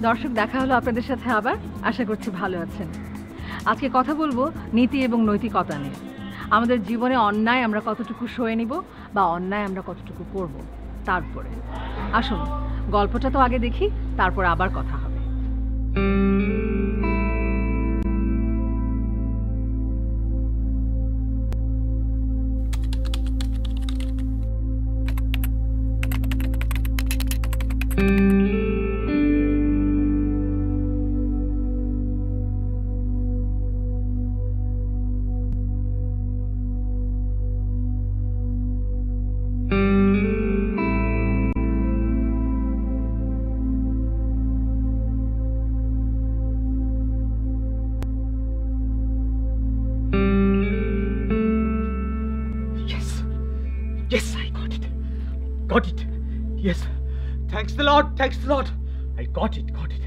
দর্শক, দেখা হলো আপনাদের সাথে আবার। আশা করছি ভালো আছেন। আজকে কথা বলবো নীতি এবং নৈতিকতা নিয়ে। আমাদের জীবনে অন্যায় আমরা কতটুকু সয়ে নিব বা অন্যায় আমরা কতটুকু করব, তারপরে আসুন গল্পটা তো আগে দেখি, তারপর আবার কথা হবে। Yes, I got it. Got it. Yes. Thanks the Lord. Thanks the Lord. I got it. Got it.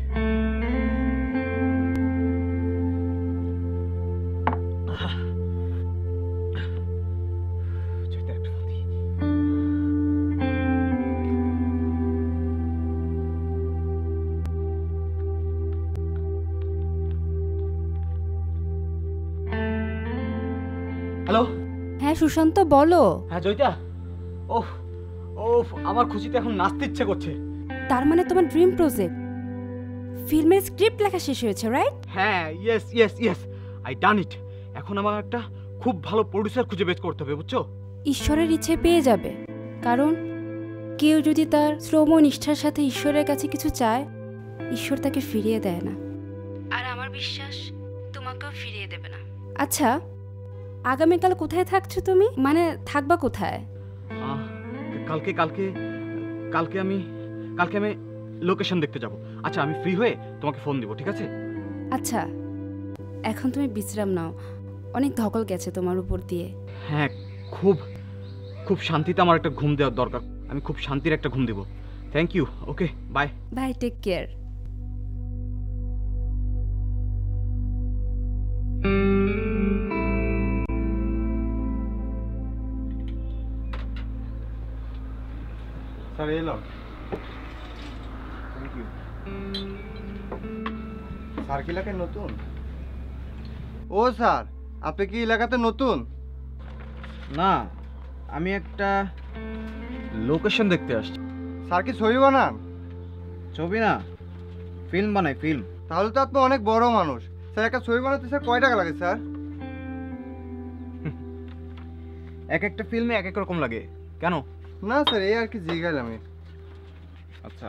Hello. হ্যাঁ সুশান্ত, বলো। হ্যাঁ জয়িতা। ওহ ওহ, আমার খুশিতে এখন নাচতে ইচ্ছে করছে। তার মানে তোমার ড্রিম প্রজেক্ট ফিল্মের স্ক্রিপ্ট লেখা শেষ হয়েছে, রাইট? হ্যাঁ, yes yes yes, I done it. এখন আমার একটা খুব ভালো প্রোডিউসার খুঁজে বের করতে হবে, বুঝছো? ঈশ্বরের ইচ্ছে পেয়ে যাবে, কারণ কেউ যদি তার শ্রম নিষ্ঠার সাথে ঈশ্বরের কাছে কিছু চায়, ঈশ্বর তাকে ফিরিয়ে দেয় না। আর আমার বিশ্বাস তোমাকেও ফিরিয়ে দেবে না। আচ্ছা, আগামীকাল কোথায় থাকছো তুমি? মানে থাকবা কোথায়? কালকে কালকে কালকে আমি কালকে আমি লোকেশন দেখতে যাব। আচ্ছা, আমি ফ্রি হয়ে তোমাকে ফোন দিব, ঠিক আছে? আচ্ছা, এখন তুমি বিশ্রাম নাও, অনেক ধকল গেছে তোমার উপর দিয়ে। হ্যাঁ, খুব খুব শান্তিতে আমার একটা ঘুম দেওয়ার দরকার। আমি খুব শান্তির একটা ঘুম দেব। Thank you. Okay, bye bye, take care. Sir এলো। Thank you. স্যার কি এলাকায় নতুন? ও স্যার, আপনি কি এলাকাতে নতুন? না, আমি একটা লোকেশন দেখতে আসছি। স্যার কি ছবি বানান? ছবি না, ফিল্ম বানাই, ফিল্ম। তাহলে তো আপনি অনেক বড় মানুষ। স্যার একটা ছবি বানাতে স্যার কয় টাকা লাগে স্যার? এক একটা ফিল্মে এক এক রকম লাগে। কেন? না স্যার, এই আর কি জিজ্ঞাসা আমি। আচ্ছা,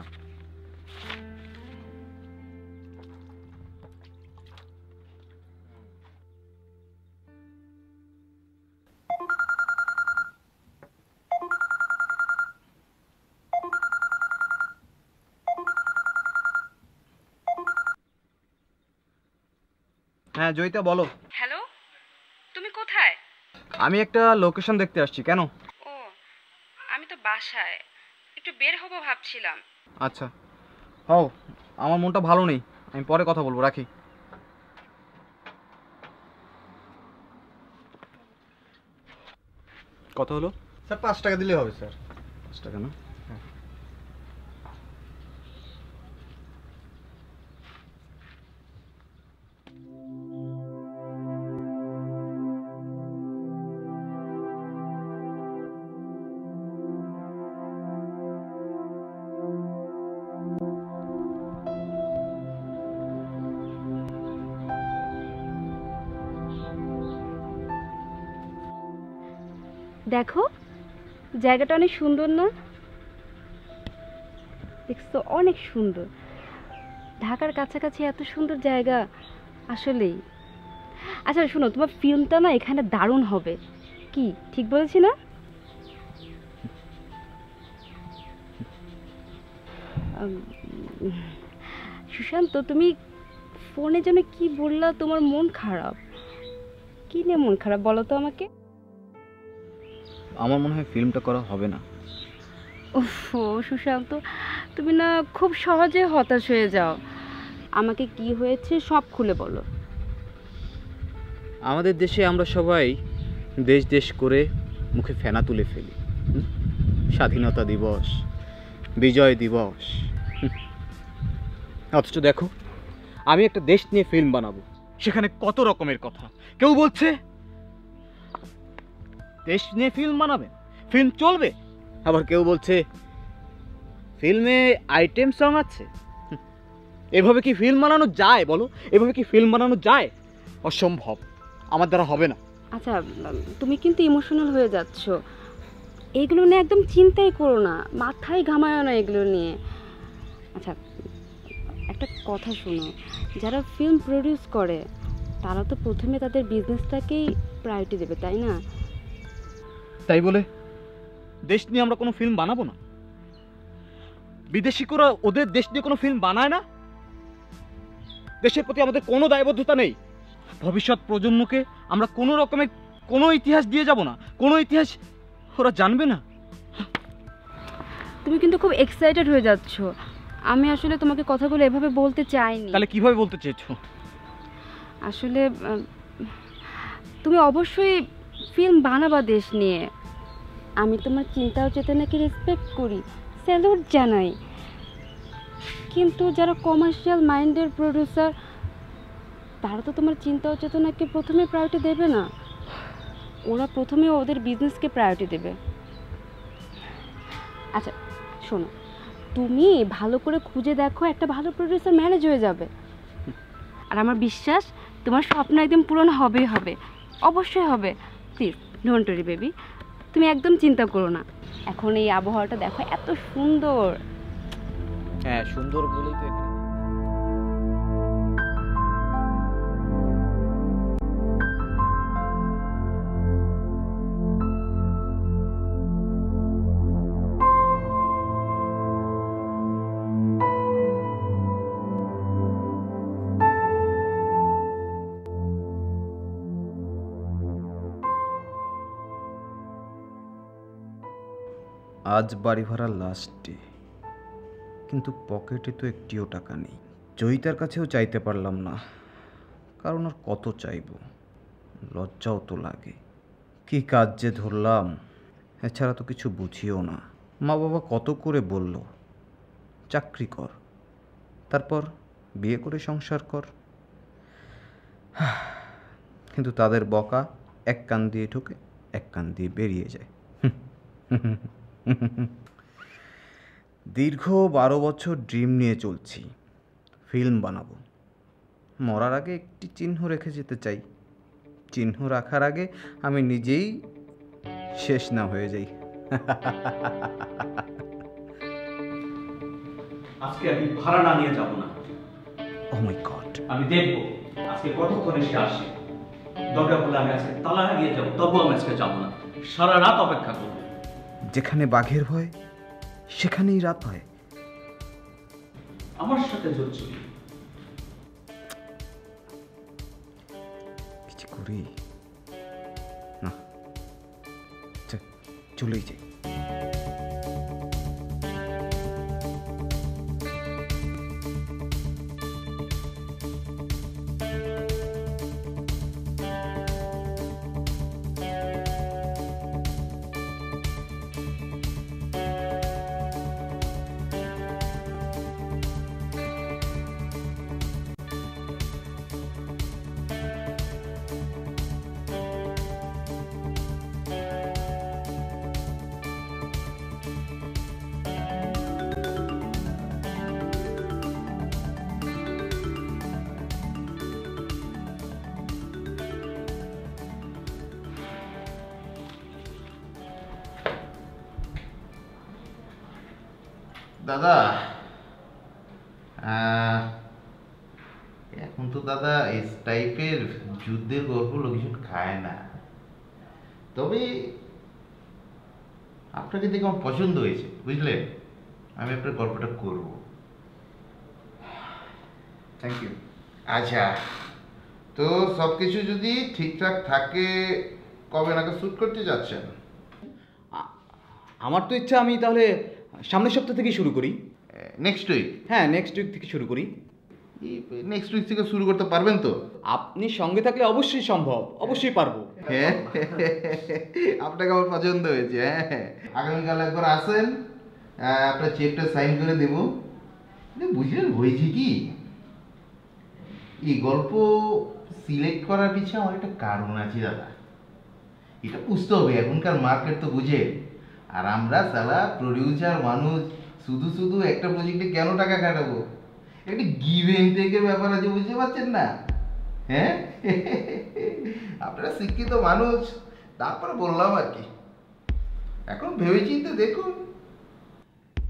হ্যাঁ জয়িতা, বলো। হ্যালো, তুমি কোথায়? আমি একটা লোকেশন দেখতে আসছি। কেন? ও, আমি তো বাসায়, একটু বের হবো ভাবছিলাম। আচ্ছা, হও। আমার মনটা ভালো নেই, আমি পরে কথা বলবো, রাখি। কত হলো? স্যার 5 টাকা দিলে হবে স্যার। 5 টাকা না? দেখো, জায়গাটা অনেক সুন্দর না? দেখছো, অনেক সুন্দর। ঢাকার কাছাকাছি এত সুন্দর জায়গা আসলেই। আচ্ছা শোনো, তোমার ফিল্মটা না এখানে দারুণ হবে। কি ঠিক বলেছি না? সুশান্ত, তুমি ফোনে যেন কি বললা তোমার মন খারাপ? কি নিয়ে মন খারাপ বলো তো আমাকে? আমার মনে হয় ফিল্মটা করা হবে না। ওফো সুশান্ত, তুমি না খুব সহজে হতাশ হয়ে যাও। আমাকে কি হয়েছে সব খুলে বলো। আমাদের দেশে আমরা সবাই দেশ দেশ করে মুখে ফেনা তুলে ফেলি। স্বাধীনতা দিবস, বিজয় দিবস, অথচ দেখো, আমি একটা দেশ নিয়ে ফিল্ম বানাবো, সেখানে কত রকমের কথা। কেউ বলছে দেশ নিয়ে ফিল্ম বানাবে, ফিল্ম চলবে, আবার কেউ বলছে ফিল্মে আইটেম সং আছে। এভাবে কি ফিল্ম বানানো যায় বলো? এভাবে কি ফিল্ম বানানো যায়? অসম্ভব, আমার দ্বারা হবে না। আচ্ছা, তুমি কিন্তু ইমোশনাল হয়ে যাচ্ছ। এগুলো নিয়ে একদম চিন্তাই করো না, মাথায় ঘামায় না এগুলো নিয়ে। আচ্ছা, একটা কথা শোনো, যারা ফিল্ম প্রডিউস করে তারা তো প্রথমে তাদের বিজনেসটাকেই প্রায়োরিটি দেবে, তাই না? তাই বলে দেশ নিয়ে আমরা কোনো ফিল্ম বানাবো না? বিদেশিরা ওদের দেশ নিয়ে কোনো ফিল্ম বানায় না? দেশের প্রতি আমাদের কোনো দায়বদ্ধতা নেই? ভবিষ্যৎ প্রজন্মকে আমরা কোনো রকমের কোনো ইতিহাস দিয়ে যাব না? কোনো ইতিহাস ওরা জানবে না? তুমি কিন্তু খুব এক্সাইটেড হয়ে যাচ্ছ। আমি আসলে তোমাকে কথাগুলো এভাবে বলতে চাইনি। তাহলে কিভাবে বলতে চেয়েছো? আসলে তুমি অবশ্যই ফিল্ম বানাবা দেশ নিয়ে। আমি তোমার চিন্তা ও চেতনাকে রেসপেক্ট করি, স্যালুট জানাই। কিন্তু যারা কমার্শিয়াল মাইন্ডের প্রডিউসার, তারা তো তোমার চিন্তা ও চেতনাকে প্রথমে প্রায়োরিটি দেবে না। ওরা প্রথমে ওদের বিজনেসকে প্রায়োরিটি দেবে। আচ্ছা শোনো, তুমি ভালো করে খুঁজে দেখো, একটা ভালো প্রডিউসার ম্যানেজ হয়ে যাবে। আর আমার বিশ্বাস তোমার স্বপ্ন একদম পূরণ হবেই হবে, অবশ্যই হবে। প্লিজ ডোন্ট ওয়ারি বেবি, তুমি একদম চিন্তা করো না। এখন এই আবহাওয়াটা দেখো, এত সুন্দর। হ্যাঁ, সুন্দর বলেই তো এখানে। আজ বাড়ি ভাড়ার লাস্ট ডে, কিন্তু পকেটে তো একটিও টাকা নেই। জয়িতার কাছেও চাইতে পারলাম না, কারণ আর কত চাইব, লজ্জাও তো লাগে। কি কাজ যে ধরলাম, এছাড়া তো কিছু বুঝিও না। মা বাবা কত করে বলল চাকরি কর, তারপর বিয়ে করে সংসার কর, কিন্তু তাদের বকা এক কান দিয়ে ঢোকে, এক কান দিয়ে বেরিয়ে যায়। দীর্ঘ 12 বছর ড্রিম নিয়ে চলছি, ফিল্ম বানাবো। মরার আগে একটি চিহ্ন রেখে যেতে চাই। চিহ্ন রাখার আগে আমি নিজেই শেষ না হয়ে যাই। আজকে আমি ভাড়া না নিয়ে যাব না। ও মাই গড, আমি দেখব আজকে কতক্ষণে সে আসে। দরকার পড়লে আমি আজকে তালা লাগিয়ে যাবো, তবু আমি আজকে যাবো না। সারা রাত অপেক্ষা করবো। যেখানে বাঘের ভয় সেখানেই রাত হয়। আমার সাথে চলছে কিছু করি না, চলেই যাই। দাদা, এখন তো দাদা এই টাইপের যুদ্ধের গল্প লোকজন খায় না, তবে আপনাকে দেখে আমার পছন্দ হয়েছে, বুঝলেন? আমি আপনার গল্পটা করব। Thank you. আচ্ছা, তো সব কিছু যদি ঠিকঠাক থাকে কবে নাগাদ শ্যুট করতে যাচ্ছেন? আমার তো ইচ্ছা আমি তাহলে সামনের সপ্তাহ থেকে শুরু করি। Next week? হ্যাঁ, নেক্সট উইক থেকে শুরু করি। নেক্সট উইক থেকে শুরু করতে পারবেন তো? আপনি সঙ্গে থাকলে অবশ্যই সম্ভব, অবশ্যই পারবো। হ্যাঁ, আপনাকে আমার পছন্দ হয়েছে। হ্যাঁ, আগামীকাল একবার আসেন, আপনার চেকটা সাইন করে দেব, বুঝলেন হয়েছে কি, এই গল্প সিলেক্ট করার পিছনে আমার একটা কারণ আছে দাদা। এটা বুঝতে হবে, এখনকার মার্কেট তো বুঝে। আর আমরা সালা প্রডিউসার মানুষ, শুধু শুধু একটা প্রজেক্টে কেন টাকা কাটাবো? একটা গিভ এন্ড টেকের ব্যাপার আছে, বুঝতে পারছেন না? হ্যাঁ, আপনারা শিক্ষিত মানুষ, তারপরে বললাম আর কি। এখন ভেবেচিন্তে দেখুন।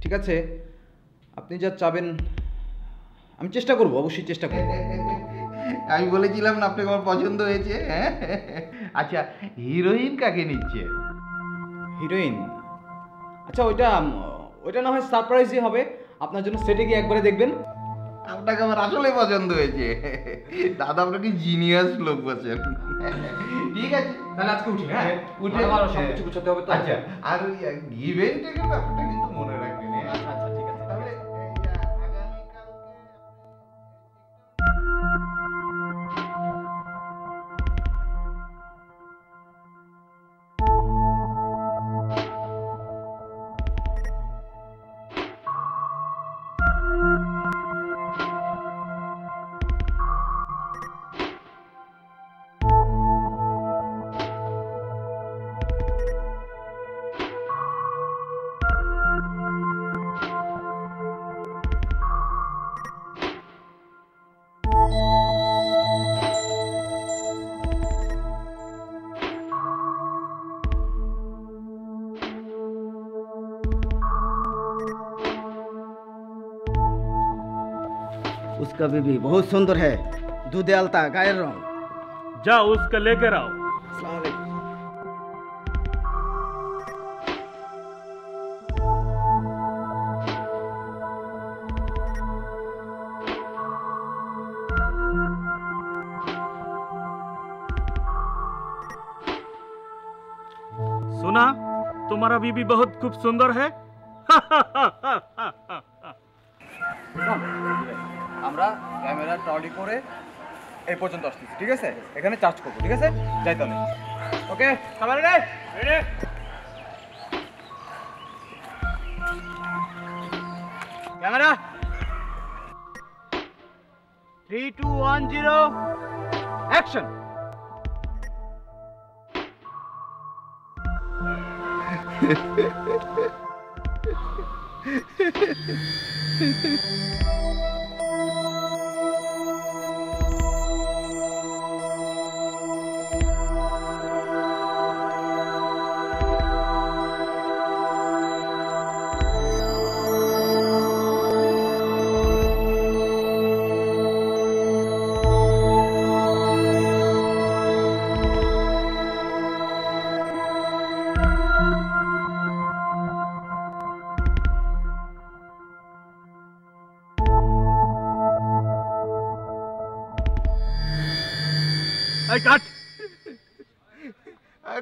ঠিক আছে, আপনি যা চাবেন আমি চেষ্টা করব, অবশ্যই চেষ্টা করব। আমি বলেছিলাম না আপনাকে আমার পছন্দ হয়েছে। হ্যাঁ, আচ্ছা হিরোইন কাকে নিচ্ছে? হিরোইন? আচ্ছা ওইটা না হয় সারপ্রাইজই হবে, আপনার জন্য সেটে গিয়ে একবারে দেখবেন। আপনাকে আমার আসলে পছন্দ হয়েছে দাদা, আপনাকে জিনিয়াস লোক বলছেন। ঠিক আছে তাহলে আজকে উঠি। হ্যাঁ, উঠে ভালো সব কিছু গুছাতে হবে তো। আচ্ছা, আর ওই ইভেন্টের ব্যাপারটা কিন্তু মনে রাখবেন। আচ্ছা ঠিক আছে। তাহলে उसका बीबी बहुत सुंदर है, दूधे आलता गायर रंग। जाओ उसका लेकर आओ। अस्सलाम वालेकुम। सुना, तुम्हारा बीबी बहुत खूब सुंदर है। আমরা ক্যামেরা ট্রলি করে এই পর্যন্ত আসতেছি, ঠিক আছে? এখানে চার্জ করবো, ঠিক আছে? যাই তাহলে। ওকে, ক্যামেরা রে রেডি। Camera 3 2 1 0 action. কাট।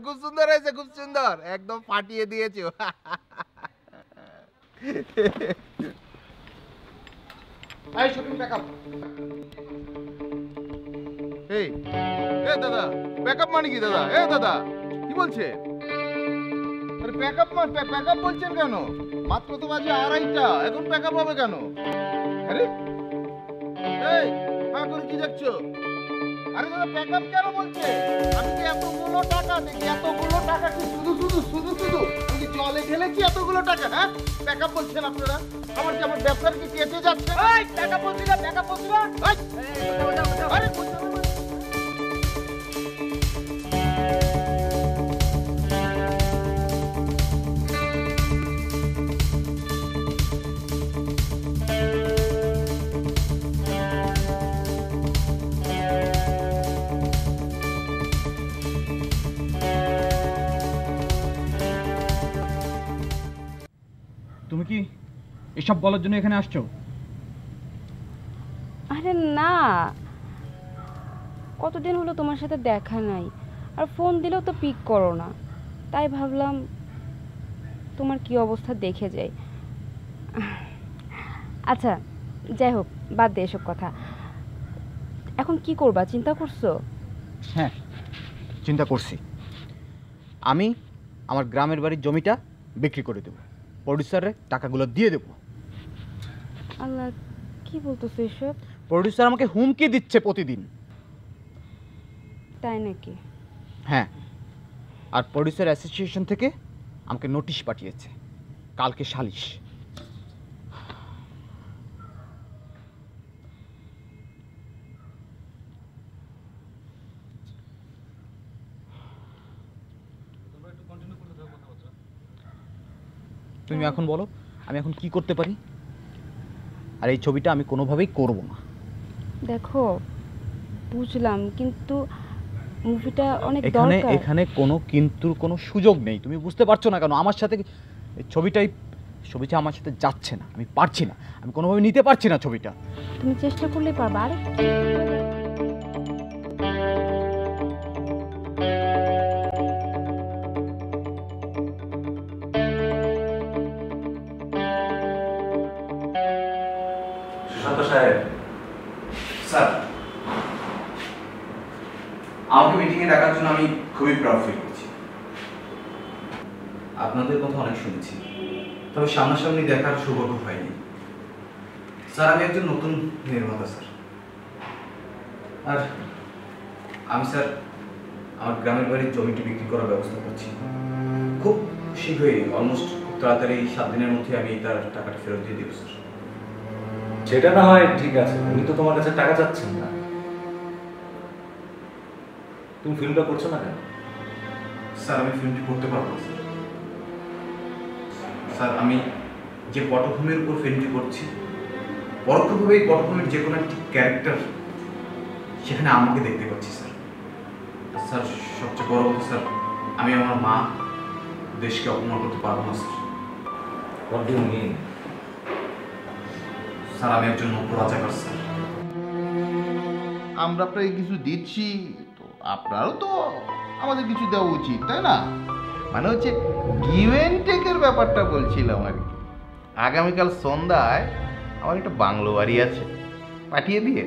খুব সুন্দর হয়েছে, খুব সুন্দর, একদম ফাটিয়ে দিয়েছো। এই শুটিং ব্যাকআপ। এই দাদা, ব্যাকআপ মানে কি দাদা? দাদা কি বলছে? আরে ব্যাকআপ বলছেন কেন? মাত্র তো বাজে 2:30, এখন ব্যাকআপ হবে কেন? আরে এই করে কি দেখছো? আরে দাদা ব্যাকআপ কেন বলছে? আমি কি এতগুলো টাকা দেখি, এতগুলো টাকা কি শুধু আমি কি জলে ঢেলেছি এতগুলো টাকা? হ্যাঁ, ব্যাকআপ বলছেন আপনারা? আমার ব্যবসার কি কেটে যাচ্ছে? এই ব্যাকআপ বলছি না। আরে তুমি কি এসব বলার জন্য এখানে আসছো? আরে না, কতদিন হলো তোমার সাথে দেখা নাই, আর ফোন দিলেও তো পিক করো না, তাই ভাবলাম তোমার কি অবস্থা দেখে যাই। আচ্ছা যাই হোক, বাদ দে এসব কথা। এখন কি করবা, চিন্তা করছো? হ্যাঁ, চিন্তা করছি। আমি আমার গ্রামের বাড়ির জমিটা বিক্রি করে দেবো, প্রডিউসারে টাকাগুলো দিয়ে দেবো। আল্লাহ, কি বলতেছো এসব? প্রডিউসার আমাকে হুমকি দিচ্ছে প্রতিদিন। তাই নাকি? হ্যাঁ, আর প্রডিউসার অ্যাসোসিয়েশন থেকে আমাকে নোটিশ পাঠিয়েছে, কালকে সালিশ। তুমি এখন বলো আমি এখন কি করতে পারি? আর এই ছবিটা আমি কোনোভাবেই করব না। দেখো বুঝলাম, কিন্তু মুভিটা অনেক এখানে দরকার। এখানে কোনো কিন্তুর কোনো সুযোগ নেই। তুমি বুঝতে পারছো না কেন? আমার সাথে এই ছবিটা আমার সাথে যাচ্ছে না, আমি পারছি না, আমি কোনোভাবে নিতে পারছি না ছবিটা। তুমি চেষ্টা করলেই পারবা। আরে সুশান্ত সাহেব, স্যার, আমাকে মিটিংয়ে ডাকার জন্য আমি খুবই প্রাউড ফিল করছি। আপনাদের কথা অনেক শুনেছি, তবে সামনাসামনি দেখার সৌভাগ্য হয়নি। স্যার, আমি একজন নতুন নির্মাতা স্যার। আর আমি স্যার আমার গ্রামের বাড়ির জমিটি বিক্রি করার ব্যবস্থা করছি। খুব শীঘ্রই, অলমোস্ট খুব তাড়াতাড়ি, 7 দিনের মধ্যে আমি তার টাকাটা ফেরত দিয়ে দেবো স্যার। যেটা না হয় ঠিক আছে, উনি তো তোমার কাছে টাকা চাচ্ছেন না। তুমি ফিল্মটা করছো না কেন? স্যার, আমি ফিল্মটি করতে পারবো না স্যার। স্যার, আমি যে পটভূমির উপর ফিল্মটি করছি, পরোক্ষভাবে এই পটভূমির যে কোনো একটি ক্যারেক্টার সেখানে আমাকে দেখতে পাচ্ছি স্যার। আর স্যার, সবচেয়ে বড় কথা স্যার, আমি আমার মা দেশকে অপমান করতে পারবো না sir. What do you mean? Sir, আমি একজন নব্য রাজাকার স্যার। আমরা আপনাকে কিছু দিচ্ছি, তো আপনারও তো আমাদের কিছু দেওয়া উচিত, তাই না? মানে হচ্ছে গিভ অ্যান্ড টেকের ব্যাপারটা বলছিলাম আর কি। আগামীকাল সন্ধ্যায় আমার একটা বাংলো বাড়ি আছে, পাঠিয়ে দিয়ে।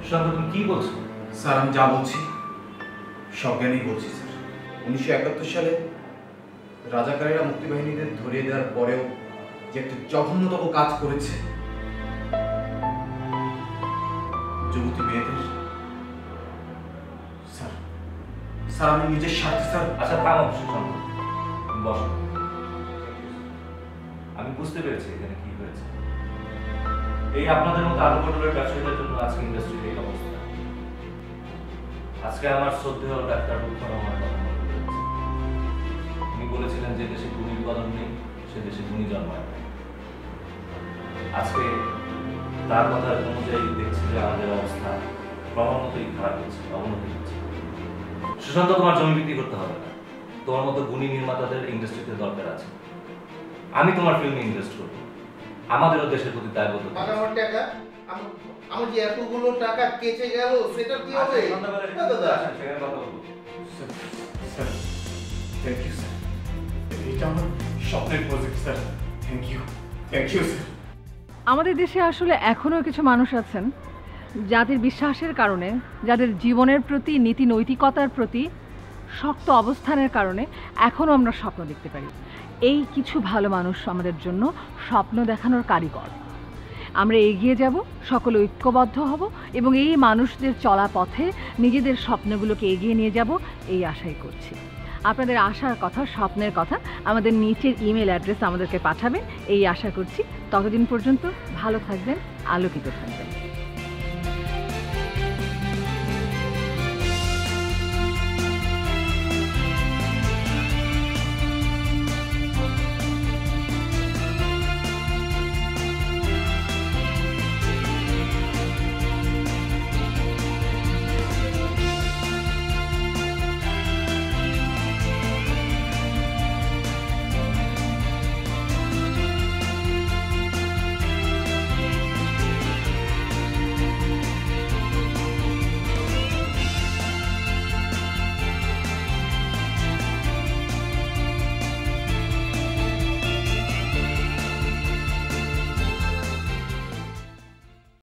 সুশান্ত, তুমি কি বলছো? স্যার, আমি যা বলছি সজ্ঞানেই বলছি স্যার। 1971 সালে রাজাকারেরা মুক্তিবাহিনীদের ধরিয়ে দেওয়ার পরেও যে একটা জঘন্যতম কাজ করেছে যুবতী মেয়েদের, স্যার স্যার আমি নিজের স্বার্থে স্যার। আচ্ছা থামো সুশান্ত, তুমি বসো। আমি বুঝতে পেরেছি এখানে কি হয়েছে। এই আপনাদের মতো আলু পটলের ব্যবসায়ীদের জন্য আজকে ইন্ডাস্ট্রির এই অবস্থা। আজকে আমার শ্রদ্ধেয় ডাক্তার রূপকর আমার কথা মনে পড়েছে। উনি বলেছিলেন যে দেশে গুণীর কদর নেই, সে দেশে গুণী জন্মায় না। আজকে তার কথা অনুযায়ী দেখছি যে আমাদের অবস্থা ক্রমাগতই খারাপ হচ্ছে, অবনতি হচ্ছে। সুশান্ত, তোমার জমি বিক্রি করতে হবে না। তোমার মতো গুণী নির্মাতাদের ইন্ডাস্ট্রিতে দরকার আছে। আমি তোমার ফিল্মে ইনভেস্ট করব। আমাদেরও দেশের প্রতি দায়বদ্ধতা। আমার টাকা, আমার যে এতগুলো টাকা কেচে গেল, সেটা কি হবে? দাদা, সেখানে কথা বলবো। Sir, thank you sir. এটা আমার স্বপ্নের project sir. Thank you sir. আমাদের দেশে আসলে এখনও কিছু মানুষ আছেন যাদের বিশ্বাসের কারণে, যাদের জীবনের প্রতি, নীতি নৈতিকতার প্রতি শক্ত অবস্থানের কারণে এখনও আমরা স্বপ্ন দেখতে পারি। এই কিছু ভালো মানুষ আমাদের জন্য স্বপ্ন দেখানোর কারিগর। আমরা এগিয়ে যাব, সকলে ঐক্যবদ্ধ হব এবং এই মানুষদের চলা পথে নিজেদের স্বপ্নগুলোকে এগিয়ে নিয়ে যাব, এই আশাই করছি। আপনাদের আশার কথা, স্বপ্নের কথা আমাদের নিচের ইমেল অ্যাড্রেস আমাদেরকে পাঠাবেন, এই আশা করছি। ততদিন পর্যন্ত ভালো থাকবেন, আলোকিত থাকবেন।